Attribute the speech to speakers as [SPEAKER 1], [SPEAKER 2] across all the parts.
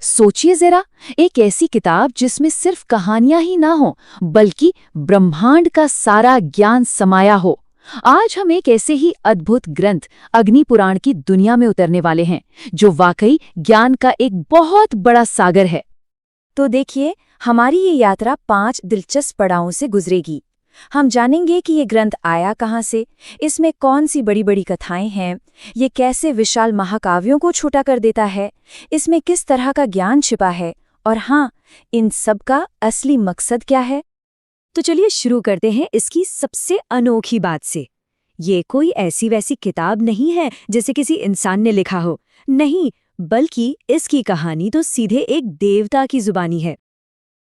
[SPEAKER 1] सोचिए जरा, एक ऐसी किताब जिसमें सिर्फ कहानियां ही ना हो बल्कि ब्रह्मांड का सारा ज्ञान समाया हो। आज हम एक ऐसे ही अद्भुत ग्रंथ अग्नि पुराण की दुनिया में उतरने वाले हैं, जो वाकई ज्ञान का एक बहुत बड़ा सागर है।
[SPEAKER 2] तो देखिए, हमारी ये यात्रा 5 दिलचस्प पड़ावों से गुजरेगी। हम जानेंगे कि ये ग्रंथ आया कहाँ से, इसमें कौन सी बड़ी बड़ी कथाएं हैं, ये कैसे विशाल महाकाव्यों को छोटा कर देता है, इसमें किस तरह का ज्ञान छिपा है, और हाँ, इन सब का असली मकसद क्या है। तो चलिए शुरू करते हैं इसकी सबसे अनोखी बात से। ये कोई ऐसी वैसी किताब नहीं है जिसे किसी इंसान ने लिखा हो, नहीं, बल्कि इसकी कहानी तो सीधे एक देवता की जुबानी है।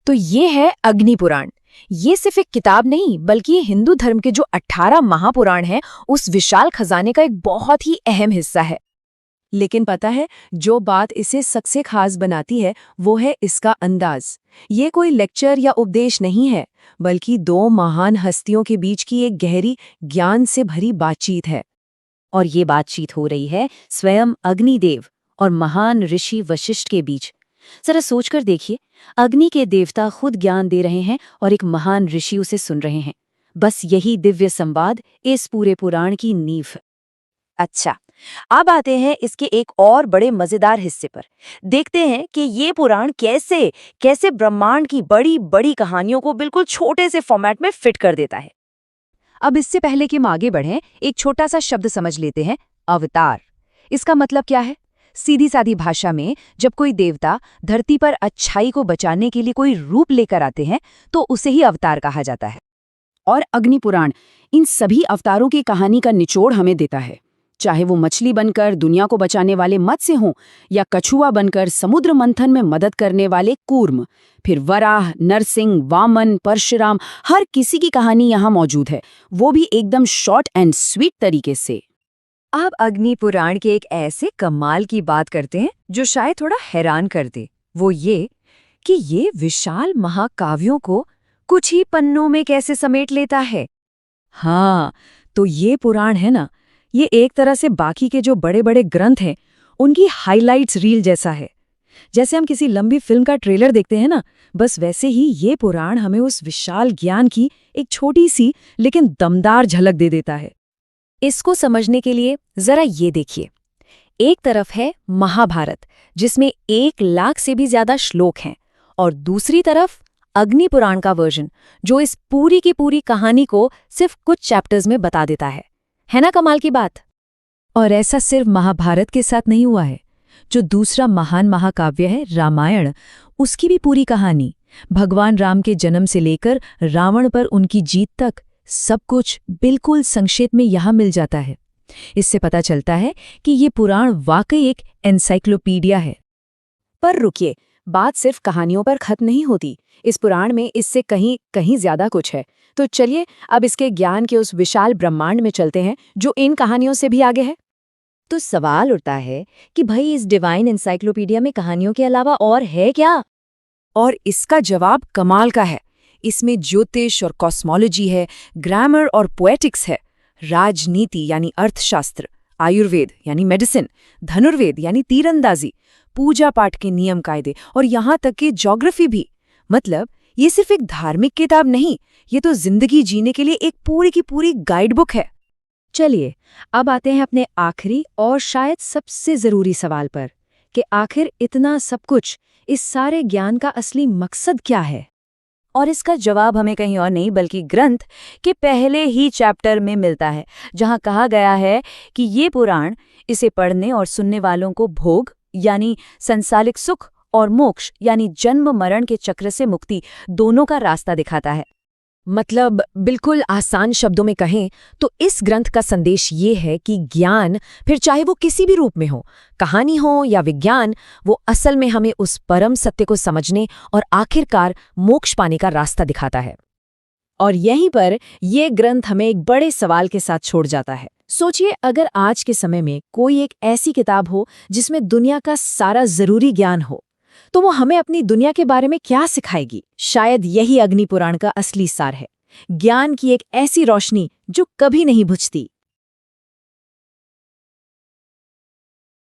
[SPEAKER 1] तो ये है अग्नि पुराण। ये सिर्फ एक किताब नहीं, बल्कि ये हिंदू धर्म के जो 18 महापुराण हैं, उस विशाल खजाने का एक बहुत ही अहम हिस्सा है।
[SPEAKER 3] लेकिन पता है, जो बात इसे सबसे खास बनाती है वो है इसका अंदाज। ये कोई लेक्चर या उपदेश नहीं है, बल्कि दो महान हस्तियों के बीच की एक गहरी ज्ञान से भरी बातचीत है।
[SPEAKER 2] और ये बातचीत हो रही है स्वयं अग्निदेव और महान ऋषि वशिष्ठ के बीच। जरा सोचकर देखिए, अग्नि के देवता खुद ज्ञान दे रहे हैं और एक महान ऋषि उसे सुन रहे हैं। बस यही दिव्य संवाद इस पूरे पुराण की नींव है। अच्छा, अब आते हैं इसके एक और बड़े मजेदार हिस्से पर। देखते हैं कि ये पुराण कैसे कैसे ब्रह्मांड की बड़ी बड़ी कहानियों को बिल्कुल छोटे से फॉर्मेट में फिट कर देता है।
[SPEAKER 1] अब इससे पहले कि हम आगे बढ़ें, एक छोटा सा शब्द समझ लेते हैं, अवतार। इसका मतलब क्या है? सीधी सादी भाषा में, जब कोई देवता धरती पर अच्छाई को बचाने के लिए कोई रूप लेकर आते हैं तो उसे ही अवतार कहा जाता है।
[SPEAKER 3] और अग्नि पुराण इन सभी अवतारों की कहानी का निचोड़ हमें देता है। चाहे वो मछली बनकर दुनिया को बचाने वाले मत्स्य हों, या कछुआ बनकर समुद्र मंथन में मदद करने वाले कूर्म, फिर वराह, नरसिंह, वामन, परशुराम, हर किसी की कहानी यहाँ मौजूद है, वो भी एकदम शॉर्ट एंड स्वीट तरीके से।
[SPEAKER 2] अब अग्नि पुराण के एक ऐसे कमाल की बात करते हैं जो शायद थोड़ा हैरान कर दे। वो ये कि ये विशाल महाकाव्यों को कुछ ही पन्नों में कैसे समेट लेता है। हाँ, तो ये पुराण है ना, ये एक तरह से बाकी के जो बड़े बड़े ग्रंथ हैं उनकी हाइलाइट्स रील जैसा है। जैसे हम किसी लंबी फिल्म का ट्रेलर देखते हैं ना, बस वैसे ही ये पुराण हमें उस विशाल ज्ञान की एक छोटी सी लेकिन दमदार झलक दे देता है। इसको समझने के लिए जरा ये देखिए, एक तरफ है महाभारत जिसमें 1 लाख से भी ज्यादा श्लोक हैं, और दूसरी तरफ अग्नि पुराण का वर्जन जो इस पूरी की पूरी कहानी को सिर्फ कुछ चैप्टर्स में बता देता है ना कमाल की बात। और ऐसा सिर्फ महाभारत के साथ नहीं हुआ है। जो दूसरा महान महाकाव्य है रामायण, उसकी भी पूरी कहानी, भगवान राम के जन्म से लेकर रावण पर उनकी जीत तक, सब कुछ बिल्कुल संक्षेप में यहाँ मिल जाता है। इससे पता चलता है कि ये पुराण वाकई एक एनसाइक्लोपीडिया है।
[SPEAKER 3] पर रुकिए, बात सिर्फ कहानियों पर खत्म नहीं होती। इस पुराण में इससे कहीं कहीं ज्यादा कुछ है। तो चलिए अब इसके ज्ञान के उस विशाल ब्रह्मांड में चलते हैं जो इन कहानियों से भी आगे है।
[SPEAKER 2] तो सवाल उठता है कि भाई, इस डिवाइन एनसाइक्लोपीडिया में कहानियों के अलावा और है क्या?
[SPEAKER 3] और इसका जवाब कमाल का है। इसमें ज्योतिष और कॉस्मोलॉजी है, ग्रामर और पोएटिक्स है, राजनीति यानी अर्थशास्त्र, आयुर्वेद यानी मेडिसिन, धनुर्वेद यानी तीरंदाजी, पूजा पाठ के नियम कायदे, और यहाँ तक कि ज्योग्राफी भी। मतलब ये सिर्फ एक धार्मिक किताब नहीं, ये तो जिंदगी जीने के लिए एक पूरी की पूरी गाइड बुक है।
[SPEAKER 2] चलिए अब आते हैं अपने आखिरी और शायद सबसे जरूरी सवाल पर, कि आखिर इतना सब कुछ, इस सारे ज्ञान का असली मकसद क्या है? और इसका जवाब हमें कहीं और नहीं बल्कि ग्रंथ के पहले ही चैप्टर में मिलता है, जहां कहा गया है कि ये पुराण इसे पढ़ने और सुनने वालों को भोग यानी संसारिक सुख और मोक्ष यानी जन्म मरण के चक्र से मुक्ति दोनों का रास्ता दिखाता है।
[SPEAKER 1] मतलब बिल्कुल आसान शब्दों में कहें तो इस ग्रंथ का संदेश ये है कि ज्ञान, फिर चाहे वो किसी भी रूप में हो, कहानी हो या विज्ञान, वो असल में हमें उस परम सत्य को समझने और आखिरकार मोक्ष पाने का रास्ता दिखाता है।
[SPEAKER 3] और यहीं पर ये ग्रंथ हमें एक बड़े सवाल के साथ छोड़ जाता है। सोचिए, अगर आज के समय में कोई एक ऐसी किताब हो जिसमें दुनिया का सारा जरूरी ज्ञान हो, तो वो हमें अपनी दुनिया के बारे में क्या सिखाएगी? शायद यही अग्नि पुराण का असली सार है। ज्ञान की एक ऐसी रोशनी जो कभी नहीं बुझती।